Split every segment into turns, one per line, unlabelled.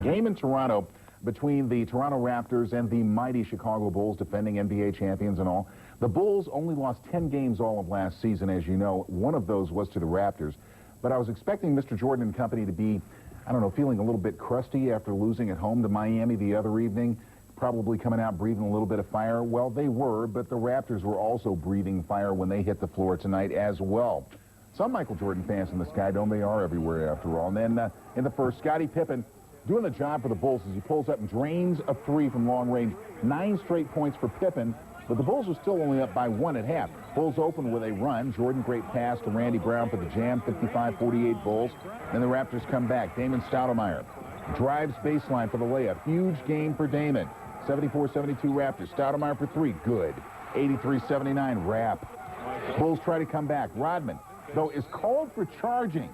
Game in Toronto between the Toronto Raptors and the mighty Chicago Bulls, defending NBA champions and all. The Bulls only lost 10 games all of last season, as you know. One of those was to the Raptors. But I was expecting Mr. Jordan and company to be, I don't know, feeling a little bit crusty after losing at home to Miami the other evening, probably coming out breathing a little bit of fire. Well, they were, but the Raptors were also breathing fire when they hit the floor tonight as well. Some Michael Jordan fans in the Sky Dome, they are everywhere after all. And then in the first, Scottie Pippen doing the job for the Bulls as he pulls up and drains a three from long range. 9 straight points for Pippen, but the Bulls are still only up by 1 at half. Bulls open with a run. Jordan, great pass to Randy Brown for the jam, 55-48 Bulls. Then the Raptors come back. Damon Stoudemire drives baseline for the layup. Huge game for Damon. 74-72 Raptors. Stoudemire for 3, good. 83-79 Rap. Bulls try to come back. Rodman, though, is called for charging.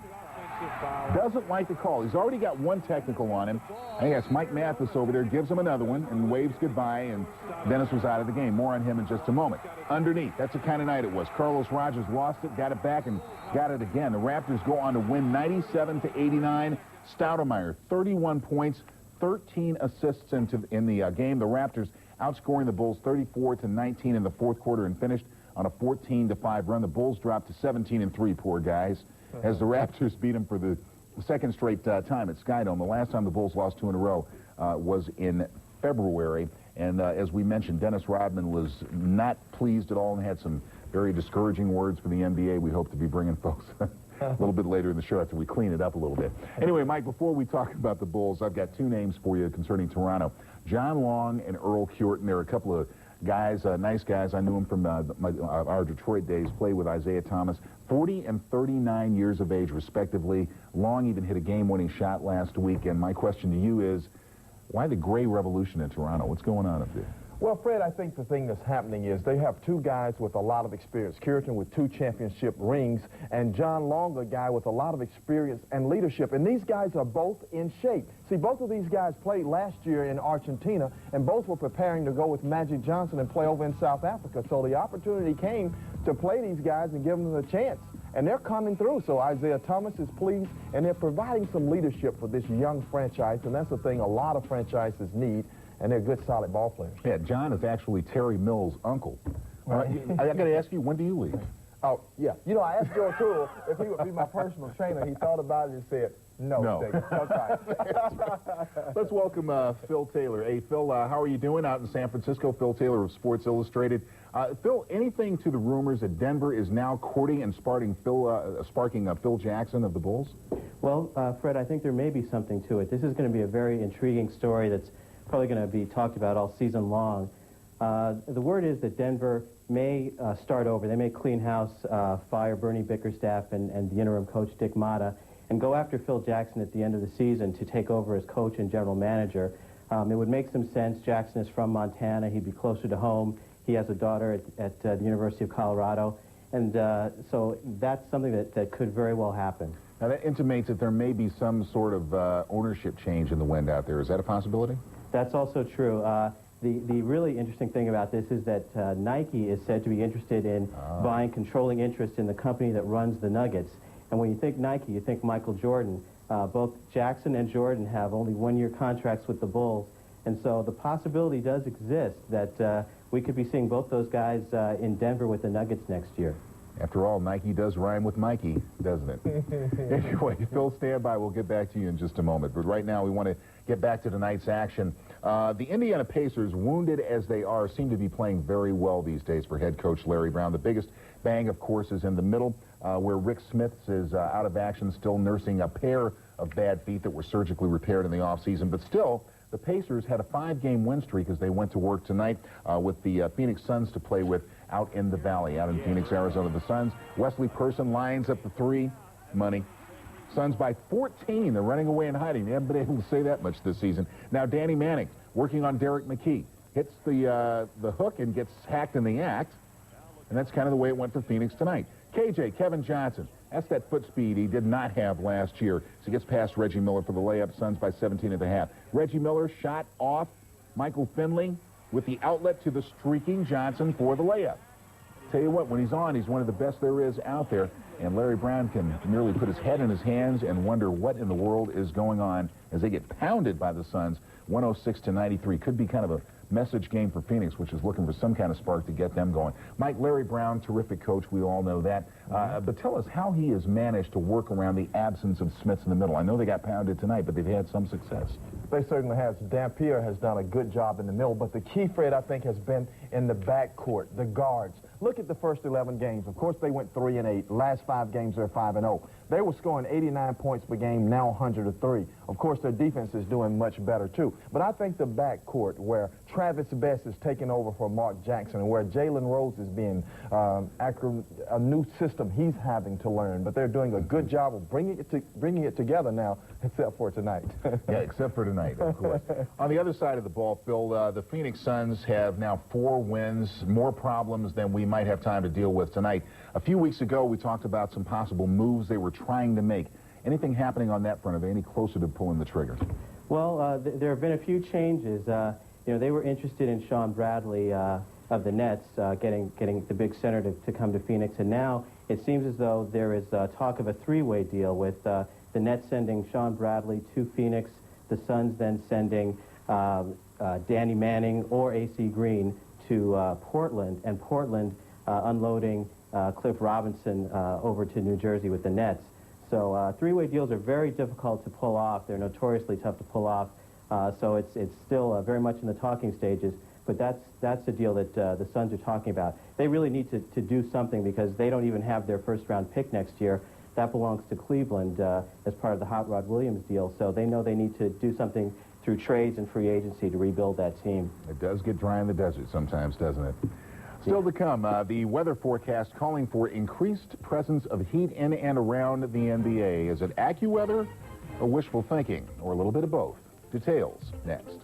Doesn't like the call. He's already got 1 technical on him. I guess Mike Mathis over there gives him another one and waves goodbye, and Dennis was out of the game. More on him in just a moment. Underneath, that's the kind of night it was. Carlos Rogers lost it, got it back, and got it again. The Raptors go on to win 97-89. Stoudemire, 31 points, 13 assists in the game. The Raptors outscoring the Bulls 34-19 in the fourth quarter and finished on a 14-5 run. The Bulls dropped to 17-3, poor guys, as the Raptors beat them for the second straight time at Sky Dome. The last time the Bulls lost 2 in a row was in February. And as we mentioned, Dennis Rodman was not pleased at all and had some very discouraging words for the NBA. We hope to be bringing folks a little bit later in the show after we clean it up a little bit. Anyway, Mike, before we talk about the Bulls, I've got 2 names for you concerning Toronto. John Long and Earl Cureton. They're a couple of guys, nice guys. I knew them from our Detroit days, played with Isaiah Thomas. 40 and 39 years of age, respectively. Long even hit a game-winning shot last week. And my question to you is, why the gray revolution in Toronto? What's going on up there?
Well, Fred, I think the thing that's happening is they have 2 guys with a lot of experience. Cureton with 2 championship rings, and John Long, a guy with a lot of experience and leadership. And these guys are both in shape. See, both of these guys played last year in Argentina, and both were preparing to go with Magic Johnson and play over in South Africa. So the opportunity came to play these guys and give them a chance. And they're coming through. So Isaiah Thomas is pleased, and they're providing some leadership for this young franchise, and that's the thing a lot of franchises need. And they're good, solid ball players. Yeah,
John is actually Terry Mills' uncle. Right. I got to ask you, when do you leave?
Oh, yeah. You know, I asked Joe Toole if he would be my personal trainer. He thought about it and said, no.
Let's welcome Phil Taylor. Hey, Phil, how are you doing out in San Francisco? Phil Taylor of Sports Illustrated. Phil, anything to the rumors that Denver is now courting and sparking Phil Jackson of the Bulls?
Well, Fred, I think there may be something to it. This is going to be a very intriguing story that's probably going to be talked about all season long. The word is that Denver may start over. They may clean house, fire Bernie Bickerstaff and the interim coach Dick Motta, and go after Phil Jackson at the end of the season to take over as coach and general manager. It would make some sense. Jackson is from Montana. He'd be closer to home. He has a daughter at the University of Colorado. And so that's something that could very well happen.
Now, that intimates that there may be some sort of ownership change in the wind out there. Is that a possibility?
That's also true. The really interesting thing about this is that Nike is said to be interested in buying controlling interest in the company that runs the Nuggets. And when you think Nike, you think Michael Jordan. Both Jackson and Jordan have only 1-year contracts with the Bulls. And so the possibility does exist that we could be seeing both those guys in Denver with the Nuggets next year.
After all, Nike does rhyme with Mikey, doesn't it? Anyway, Phil, stand by. We'll get back to you in just a moment. But right now, we want to get back to tonight's action. The Indiana Pacers, wounded as they are, seem to be playing very well these days for head coach Larry Brown. The biggest bang, of course, is in the middle, where Rick Smiths is out of action, still nursing a pair of bad feet that were surgically repaired in the offseason. But still, the Pacers had a 5-game win streak as they went to work tonight with the Phoenix Suns to play with out in the Valley, out in Phoenix, Arizona. The Suns, Wesley Person lines up the 3, money. Suns by 14. They're running away and hiding. They haven't been able to say that much this season. Now, Danny Manning, working on Derek McKee, hits the hook and gets hacked in the act. And that's kind of the way it went for Phoenix tonight. KJ, Kevin Johnson, that's that foot speed he did not have last year. So he gets past Reggie Miller for the layup. Suns by 17.5. Reggie Miller shot off Michael Finley with the outlet to the streaking Johnson for the layup. Tell you what, when he's on, he's one of the best there is out there. And Larry Brown can merely put his head in his hands and wonder what in the world is going on as they get pounded by the Suns, 106-93. Could be kind of a message game for Phoenix, which is looking for some kind of spark to get them going. Mike, Larry Brown, terrific coach. We all know that. But tell us how he has managed to work around the absence of Smith in the middle. I know they got pounded tonight, but they've had some success.
They certainly have. Dampier has done a good job in the middle, but the key, Fred, I think, has been in the backcourt, the guards. Look at the first 11 games. Of course, they went 3-8. Last 5 games, they're 5-0. They were scoring 89 points per game, now 103. Of course, their defense is doing much better, too. But I think the backcourt, where Travis Best is taking over for Mark Jackson and where Jalen Rose is being a new system he's having to learn. But they're doing a good job of bringing it together now, except for tonight.
Yeah, except for tonight, of course. On the other side of the ball, Phil, the Phoenix Suns have now 4 wins, more problems than we might have time to deal with tonight. A few weeks ago, we talked about some possible moves they were trying to make. Anything happening on that front? Are they any closer to pulling the trigger?
Well, there have been a few changes. You know, they were interested in Sean Bradley of the Nets, getting the big center to come to Phoenix, and now it seems as though there is talk of a 3-way deal with the Nets sending Sean Bradley to Phoenix, the Suns then sending Danny Manning or A.C. Green to Portland, and Portland unloading Cliff Robinson over to New Jersey with the Nets. So 3-way deals are very difficult to pull off. They're notoriously tough to pull off. So it's still very much in the talking stages. But that's the deal that the Suns are talking about. They really need to do something because they don't even have their first-round pick next year. That belongs to Cleveland as part of the Hot Rod Williams deal. So they know they need to do something through trades and free agency to rebuild that team.
It does get dry in the desert sometimes, doesn't it? Still to come, the weather forecast calling for increased presence of heat in and around the NBA. Is it AccuWeather or wishful thinking, or a little bit of both? Details next.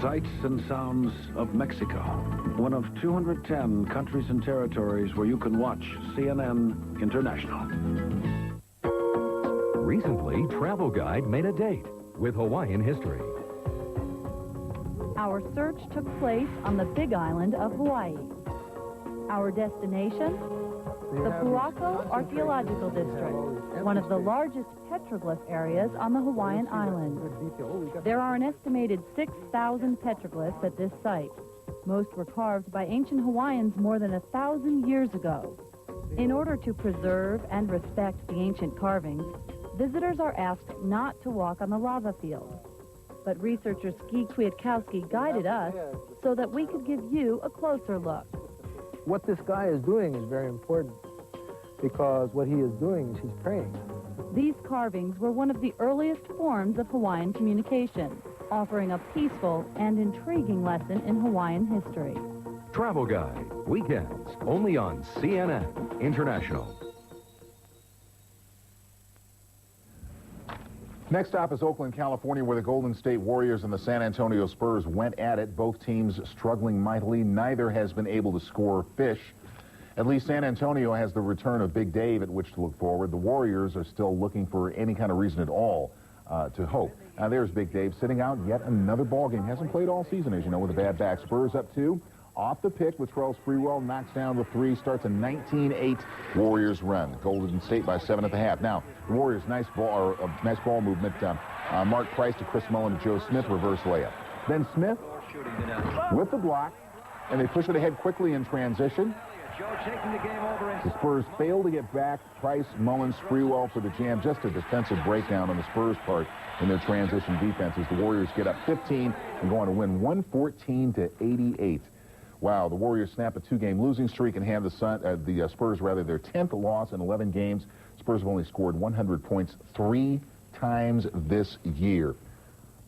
Sights and sounds of Mexico, one of 210 countries and territories where you can watch CNN International.
Recently, Travel Guide made a date with Hawaiian history.
Our search took place on the Big Island of Hawaii. Our destination? The Puako Archaeological District, one of the largest petroglyph areas on the Hawaiian island. There are an estimated 6,000 petroglyphs at this site. Most were carved by ancient Hawaiians more than 1,000 years ago. In order to preserve and respect the ancient carvings, visitors are asked not to walk on the lava field. But researcher Ski Kwiatkowski guided us so that we could give you a closer look.
What this guy is doing is very important because what he is doing is he's praying.
These carvings were one of the earliest forms of Hawaiian communication, offering a peaceful and intriguing lesson in Hawaiian history.
Travel Guide, weekends, only on CNN International.
Next stop is Oakland, California, where the Golden State Warriors and the San Antonio Spurs went at it. Both teams struggling mightily. Neither has been able to score fish. At least San Antonio has the return of Big Dave at which to look forward. The Warriors are still looking for any kind of reason at all to hope. Now there's Big Dave sitting out yet another ball game. Hasn't played all season, as you know, with a bad back. Spurs up 2. Off the pick, Latrell Sprewell knocks down the 3, starts a 19-8 Warriors run. Golden State by 7 at the half. Now, the Warriors, nice ball movement. Mark Price to Chris Mullin to Joe Smith, reverse layup. Then Smith with the block, and they push it ahead quickly in transition. The Spurs fail to get back. Price, Mullins, Sprewell for the jam. Just a defensive breakdown on the Spurs part in their transition defenses. The Warriors get up 15 and go on to win 114-88. Wow, the Warriors snap a 2-game losing streak and hand the Spurs their 10th loss in 11 games. Spurs have only scored 100 points 3 times this year.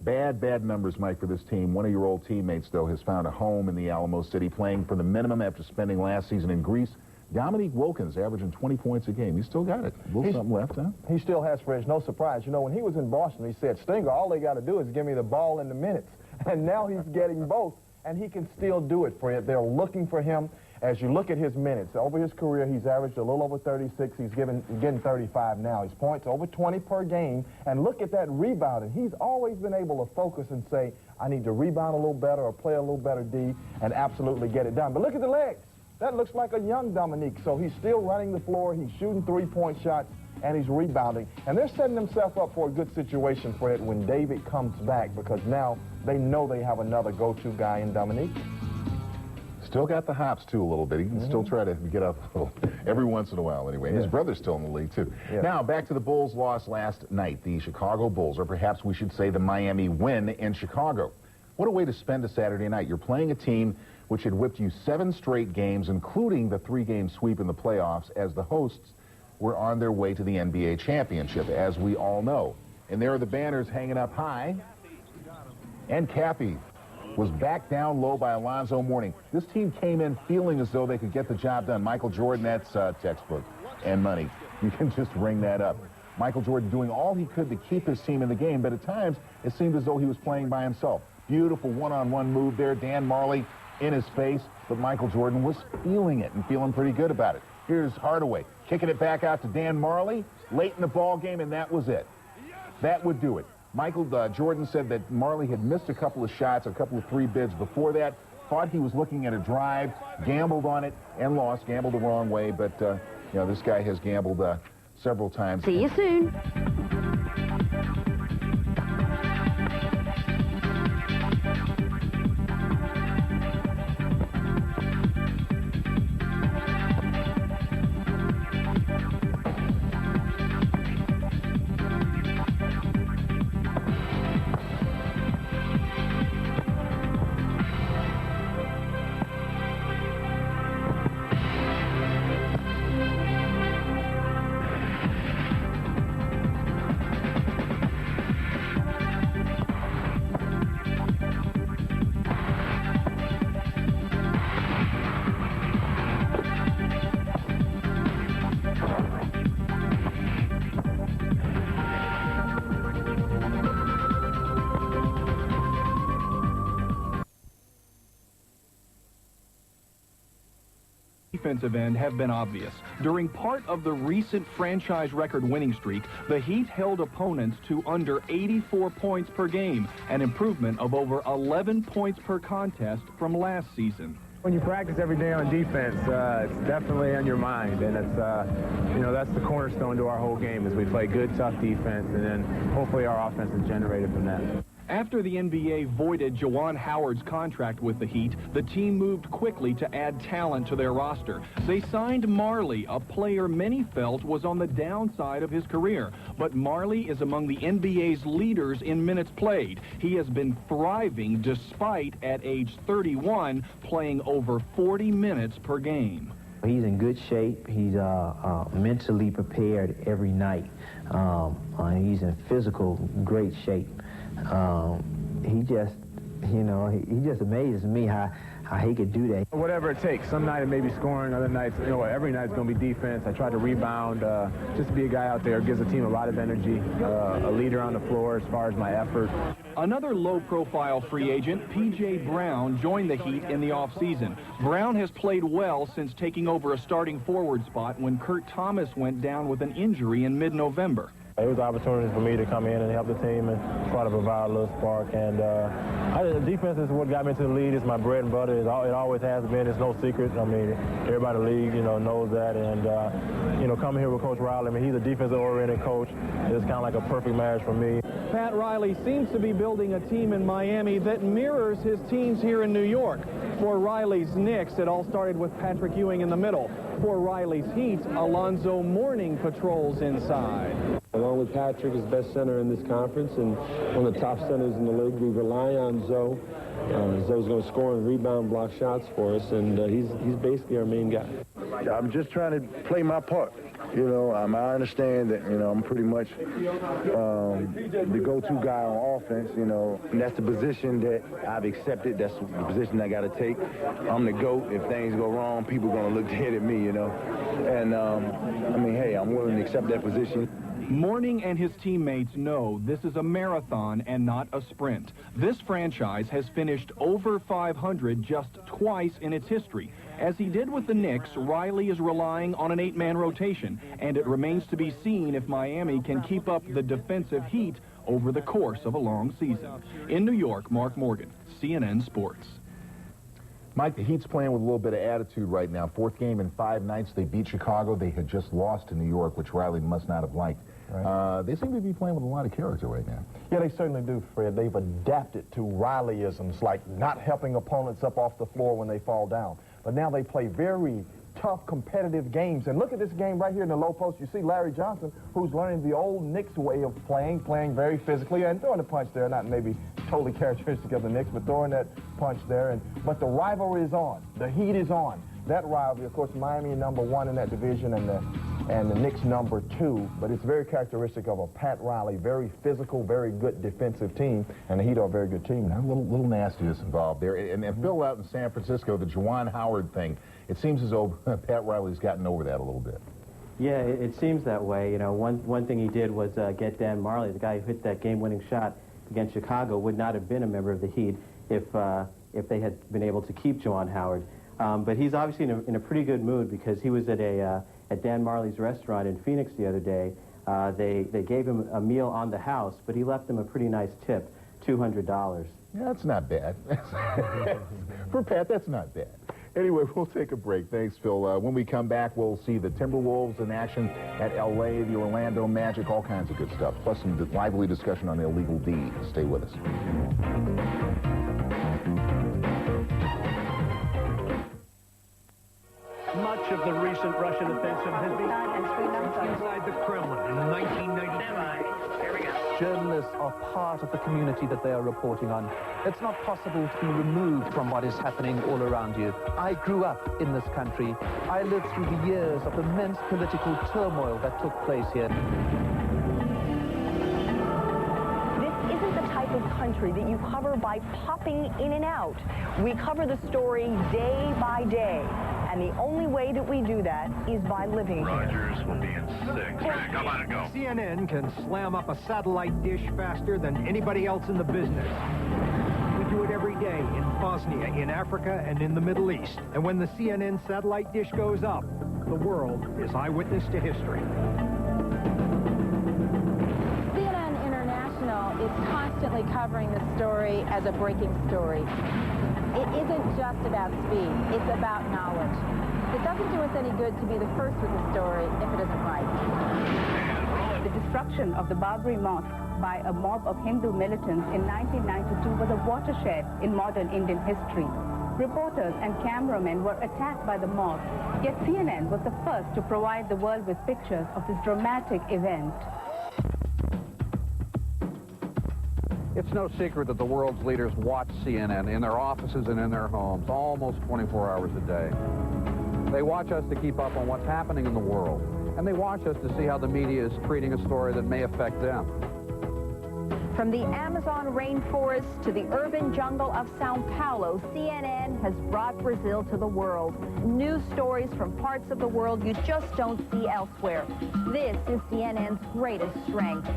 Bad numbers, Mike, for this team. One of your old teammates, though, has found a home in the Alamo City, playing for the minimum after spending last season in Greece. Dominique Wilkins averaging 20 points a game. He's still got it. A little something left, huh?
He still has, Fred. No surprise. You know, when he was in Boston, he said, Stinger, all they got to do is give me the ball in the minutes. And now he's getting both, and he can still do it, Fred. They're looking for him. As you look at his minutes, over his career, he's averaged a little over 36. He's getting 35 now. His points over 20 per game. And look at that rebounding. He's always been able to focus and say, I need to rebound a little better or play a little better D and absolutely get it done. But look at the legs. That looks like a young Dominique. So he's still running the floor. He's shooting three-point shots, and he's rebounding. And they're setting themselves up for a good situation, Fred, when David comes back, because now they know they have another go-to guy in Dominique.
Still got the hops, too, a little bit. He can still try to get up a little every once in a while, anyway. His brother's still in the league, too. Now, back to the Bulls' loss last night. The Chicago Bulls, or perhaps we should say the Miami win in Chicago. What a way to spend a Saturday night. You're playing a team which had whipped you 7 straight games, including the 3-game sweep in the playoffs, as the hosts were on their way to the NBA championship, as we all know. And there are the banners hanging up high. And Cappy was back down low by Alonzo Mourning. This team came in feeling as though they could get the job done. Michael Jordan, that's textbook and money. You can just ring that up. Michael Jordan doing all he could to keep his team in the game, but at times it seemed as though he was playing by himself. Beautiful one-on-one move there. Dan Marley in his face, but Michael Jordan was feeling it and feeling pretty good about it. Here's Hardaway kicking it back out to Dan Marley late in the ball game, and that was it. That would do it. Michael Jordan said that Marley had missed a couple of shots, a couple of 3 bids before that, thought he was looking at a drive, gambled on it, and lost, gambled the wrong way, but, you know, this guy has gambled several times.
See you soon.
Defensive end have been obvious. During part of the recent franchise record winning streak, the Heat held opponents to under 84 points per game, an improvement of over 11 points per contest from last season.
When you practice every day on defense, it's definitely on your mind, and it's, you know, that's the cornerstone to our whole game, is we play good, tough defense, and then hopefully our offense is generated from that.
After the NBA voided Juwan Howard's contract with the Heat, the team moved quickly to add talent to their roster. They signed Marley, a player many felt was on the downside of his career. But Marley is among the NBA's leaders in minutes played. He has been thriving despite, at age 31, playing over 40 minutes per game.
He's in good shape. He's mentally prepared every night. He's in physical great shape. He just, you know, he just amazes me how he could do that.
Whatever it takes. Some night it may be scoring, other nights, you know, every night's going to be defense. I try to rebound, just to be a guy out there, gives the team a lot of energy, a leader on the floor as far as my effort.
Another low-profile free agent, P.J. Brown, joined the Heat in the offseason. Brown has played well since taking over a starting forward spot when Kurt Thomas went down with an injury in mid-November.
It was an opportunity for me to come in and help the team and try to provide a little spark. And defense is what got me into the league. It's my bread and butter. It always has been. It's no secret. I mean, everybody in the league, you know, knows that. And, you know, coming here with Coach Riley, I mean, he's a defensive-oriented coach. It's kind of like a perfect marriage for me.
Pat Riley seems to be building a team in Miami that mirrors his teams here in New York. For Riley's Knicks, it all started with Patrick Ewing in the middle. For Riley's Heat, Alonzo Mourning patrols inside.
Along with Patrick, is best center in this conference and one of the top centers in the league. We rely on Zoe. Zoe's going to score and rebound, block shots for us, and he's basically our main guy.
I'm just trying to play my part. You know, I understand that, you know, I'm pretty much the go-to guy on offense, you know, and that's the position that I've accepted. That's the position I got to take. I'm the GOAT. If things go wrong, people are going to look dead at me, you know. And, I mean, hey, I'm willing to accept that position.
Mourning and his teammates know this is a marathon and not a sprint. This franchise has finished over 500 just twice in its history. As he did with the Knicks, Riley is relying on an 8-man rotation, and it remains to be seen if Miami can keep up the defensive heat over the course of a long season. In New York, Mark Morgan, CNN Sports.
Mike, the Heat's playing with a little bit of attitude right now. 4th game in 5 nights. They beat Chicago. They had just lost to New York, which Riley must not have liked. Right. They seem to be playing with a lot of character right now.
Yeah, they certainly do, Fred. They've adapted to Rileyisms, like not helping opponents up off the floor when they fall down. But now they play very tough, competitive games. And look at this game right here in the low post. You see Larry Johnson, who's learning the old Knicks way of playing very physically and throwing a punch there, not maybe totally characteristic of the Knicks, but throwing that punch there. But the rivalry is on. The heat is on. That rivalry, of course, Miami #1 in that division and the Knicks #2, but it's very characteristic of a Pat Riley, very physical, very good defensive team, and the Heat are a very good team now.
A little nastiness involved there. And Phil, out in San Francisco, the Juwan Howard thing, it seems as though Pat Riley's gotten over that a little bit.
Yeah, it seems that way. You know, one thing he did was get Dan Marley, the guy who hit that game-winning shot against Chicago, would not have been a member of the Heat if they had been able to keep Juwan Howard. But he's obviously in a pretty good mood because he was at at Dan Marley's restaurant in Phoenix the other day. They gave him a meal on the house, but he left him a pretty nice tip, $200.
Yeah, that's not bad. For Pat, that's not bad. Anyway, we'll take a break. Thanks, Phil. When we come back, we'll see the Timberwolves in action at L.A., the Orlando Magic, all kinds of good stuff, plus some lively discussion on illegal D. Stay with us.
Much of the recent Russian offensive has been inside the Kremlin in 1990.
Journalists are part of the community that they are reporting on. It's not possible to be removed from what is happening all around you. I grew up in this country. I lived through the years of immense political turmoil that took place here.
This isn't the type of country that you cover by popping in and out. We cover the story day by day. And the only way that we do that is by living here.
Rogers will be in 6. Come on and go. CNN can slam up a satellite dish faster than anybody else in the business. We do it every day in Bosnia, in Africa, and in the Middle East. And when the CNN satellite dish goes up, the world is eyewitness to history.
CNN International is constantly covering the story as a breaking story. It isn't just about speed, it's about knowledge. It doesn't do us any good to be the first with the story if it isn't right.
The destruction of the Babri Mosque by a mob of Hindu militants in 1992 was a watershed in modern Indian history. Reporters and cameramen were attacked by the mob, yet CNN was the first to provide the world with pictures of this dramatic event.
It's no secret that the world's leaders watch CNN in their offices and in their homes almost 24 hours a day. They watch us to keep up on what's happening in the world, and they watch us to see how the media is treating a story that may affect them.
From the Amazon rainforest to the urban jungle of Sao Paulo, CNN has brought Brazil to the world. News stories from parts of the world you just don't see elsewhere. This is CNN's greatest strength.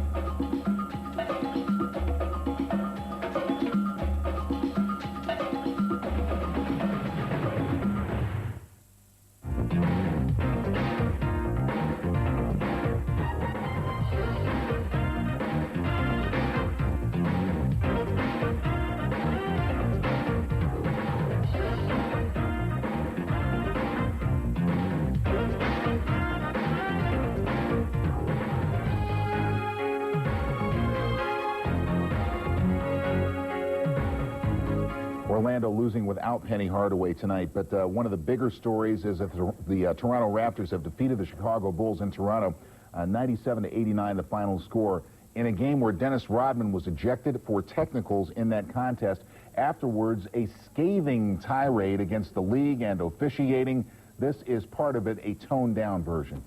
Orlando losing without Penny Hardaway tonight, but one of the bigger stories is that the Toronto Raptors have defeated the Chicago Bulls in Toronto, 97-89 the final score, in a game where Dennis Rodman was ejected for technicals in that contest. Afterwards, a scathing tirade against the league and officiating. This is part of it, a toned-down version.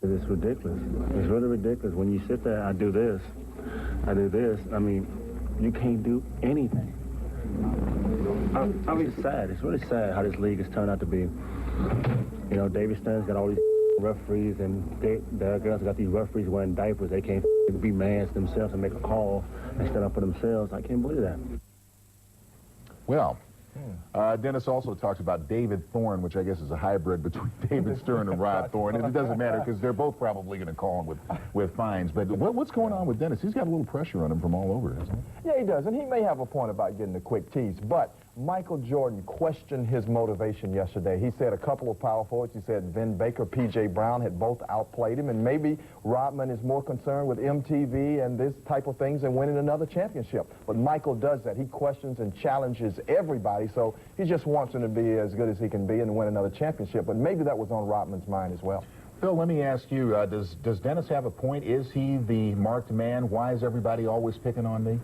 It's ridiculous. It's really ridiculous. When you sit there, I do this. I mean, you can't do anything. I mean, it's sad. It's really sad how this league has turned out to be. You know, David Stern's got all these referees, and the girls got these referees wearing diapers. They can't be mans themselves and make a call and stand up for themselves. I can't believe that.
Well, Dennis also talks about David Thorne, which I guess is a hybrid between David Stern and Rod Thorne. And it doesn't matter because they're both probably going to call him with fines. But what's going on with Dennis? He's got a little pressure on him from all over, hasn't he?
Yeah, he does. And he may have a point about getting a quick tease. But Michael Jordan questioned his motivation yesterday. He said a couple of power forwards, he said Vin Baker, P.J. Brown had both outplayed him, and maybe Rodman is more concerned with MTV and this type of things than winning another championship. But Michael does that. He questions and challenges everybody, so he just wants him to be as good as he can be and win another championship. But maybe that was on Rodman's mind as well.
Phil, let me ask you, does Dennis have a point? Is he the marked man? Why is everybody always picking on me?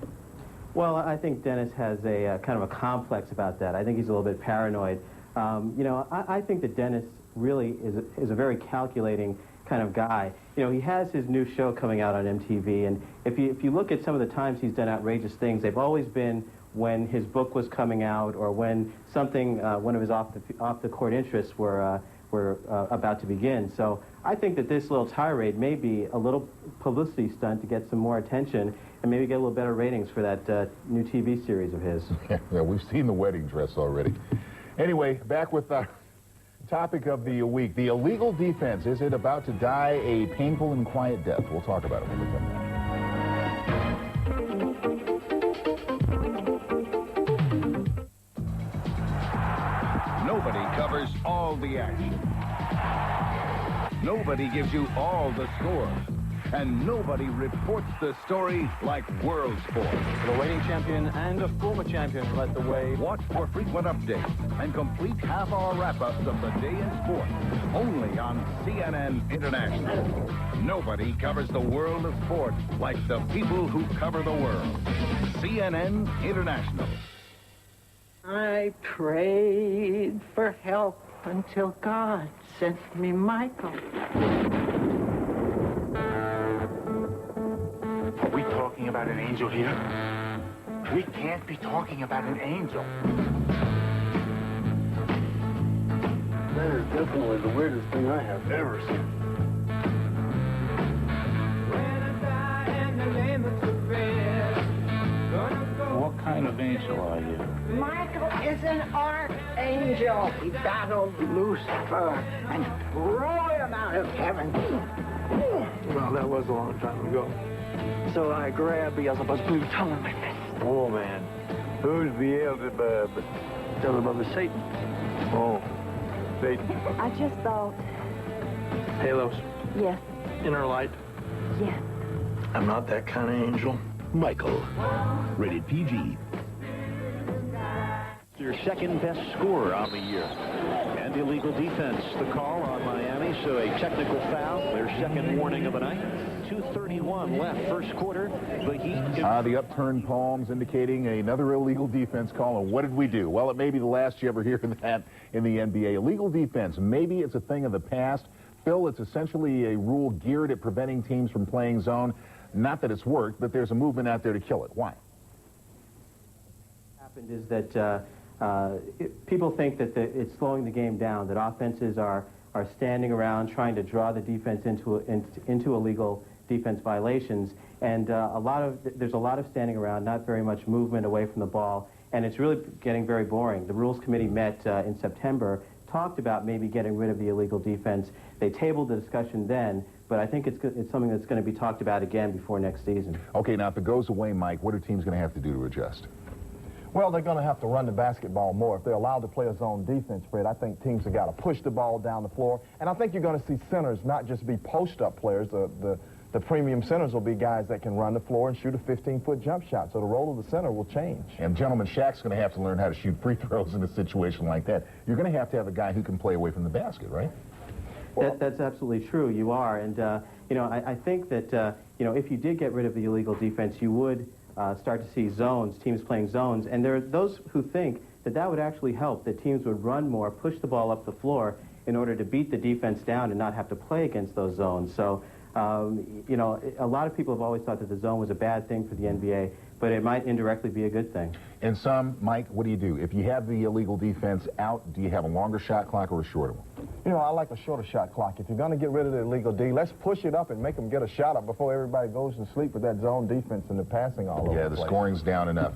Well, I think Dennis has a kind of a complex about that. I think he's a little bit paranoid. You know, I think that Dennis really is a very calculating kind of guy. You know, he has his new show coming out on MTV, and if you look at some of the times he's done outrageous things, they've always been when his book was coming out or when something, one of his off-the-court interests were about to begin. So I think that this little tirade may be a little publicity stunt to get some more attention and maybe get a little better ratings for that new TV series of his.
Yeah, we've seen the wedding dress already. Anyway, back with the topic of the week. The illegal defense. Is it about to die a painful and quiet death? We'll talk about it when we come back.
Nobody covers all the action. Nobody gives you all the scores. And nobody reports the story like World Sport.
The reigning champion and a former champion led the way.
Watch for frequent updates and complete half-hour wrap-ups of the day in sport. Only on CNN International. Nobody covers the world of sport like the people who cover the world. CNN International.
I prayed for help until God sent me Michael.
Are we talking about an angel here? We can't be talking about an angel.
That is definitely the weirdest thing I have ever seen.
What kind of angel are you?
Michael is an archangel. He battled Lucifer and threw him out of heaven.
Well, that was a long time ago.
So I grabbed Beelzebub's blue tongue in my fist.
Oh, man. Who's Beelzebub?
Beelzebub is Satan.
Oh, Satan.
I just thought,
Halos.
yes,
Inner light.
yes.
I'm not that kind of angel.
Michael. Rated PG.
Your second best scorer on the year. And illegal defense. The call on Miami, so a technical foul. Their second warning of the night. 2:31 left, first quarter. The Heat.
The upturned palms indicating another illegal defense call. And what did we do? Well, it may be the last you ever hear that in the NBA. Illegal defense, maybe it's a thing of the past. Phil, it's essentially a rule geared at preventing teams from playing zone. Not that it's worked, but there's a movement out there to kill it. Why?
What happened is that people think that it's slowing the game down, that offenses are standing around trying to draw the defense into illegal defense violations, and there's a lot of standing around, not very much movement away from the ball, and it's really getting very boring. The Rules Committee met in September, talked about maybe getting rid of the illegal defense. They tabled the discussion then, but I think it's something that's going to be talked about again before next season.
Okay, now if it goes away, Mike, what are teams going to have to do to adjust?
Well, they're going to have to run the basketball more. If they're allowed to play a zone defense, Fred, I think teams have got to push the ball down the floor. And I think you're going to see centers not just be post-up players. The the premium centers will be guys that can run the floor and shoot a 15-foot jump shot. So the role of the center will change.
And gentlemen, Shaq's going to have to learn how to shoot free throws in a situation like that. You're going to have a guy who can play away from the basket, right?
That's absolutely true. You are. And, you know, I think that, you know, if you did get rid of the illegal defense, you would start to see zones, teams playing zones. And there are those who think that that would actually help, that teams would run more, push the ball up the floor in order to beat the defense down and not have to play against those zones. So, you know, a lot of people have always thought that the zone was a bad thing for the NBA, but it might indirectly be a good thing.
And some, Mike, what do you do? If you have the illegal defense out, do you have a longer shot clock or a shorter one?
You know, I like a shorter shot clock. If you're going to get rid of the illegal D, let's push it up and make them get a shot up before everybody goes to sleep with that zone defense and the passing all over the place.
Yeah, the scoring's down enough.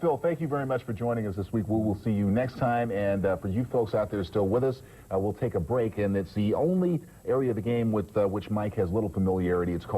Phil, thank you very much for joining us this week. We will see you next time. And for you folks out there still with us, we'll take a break. And it's the only area of the game with which Mike has little familiarity. It's called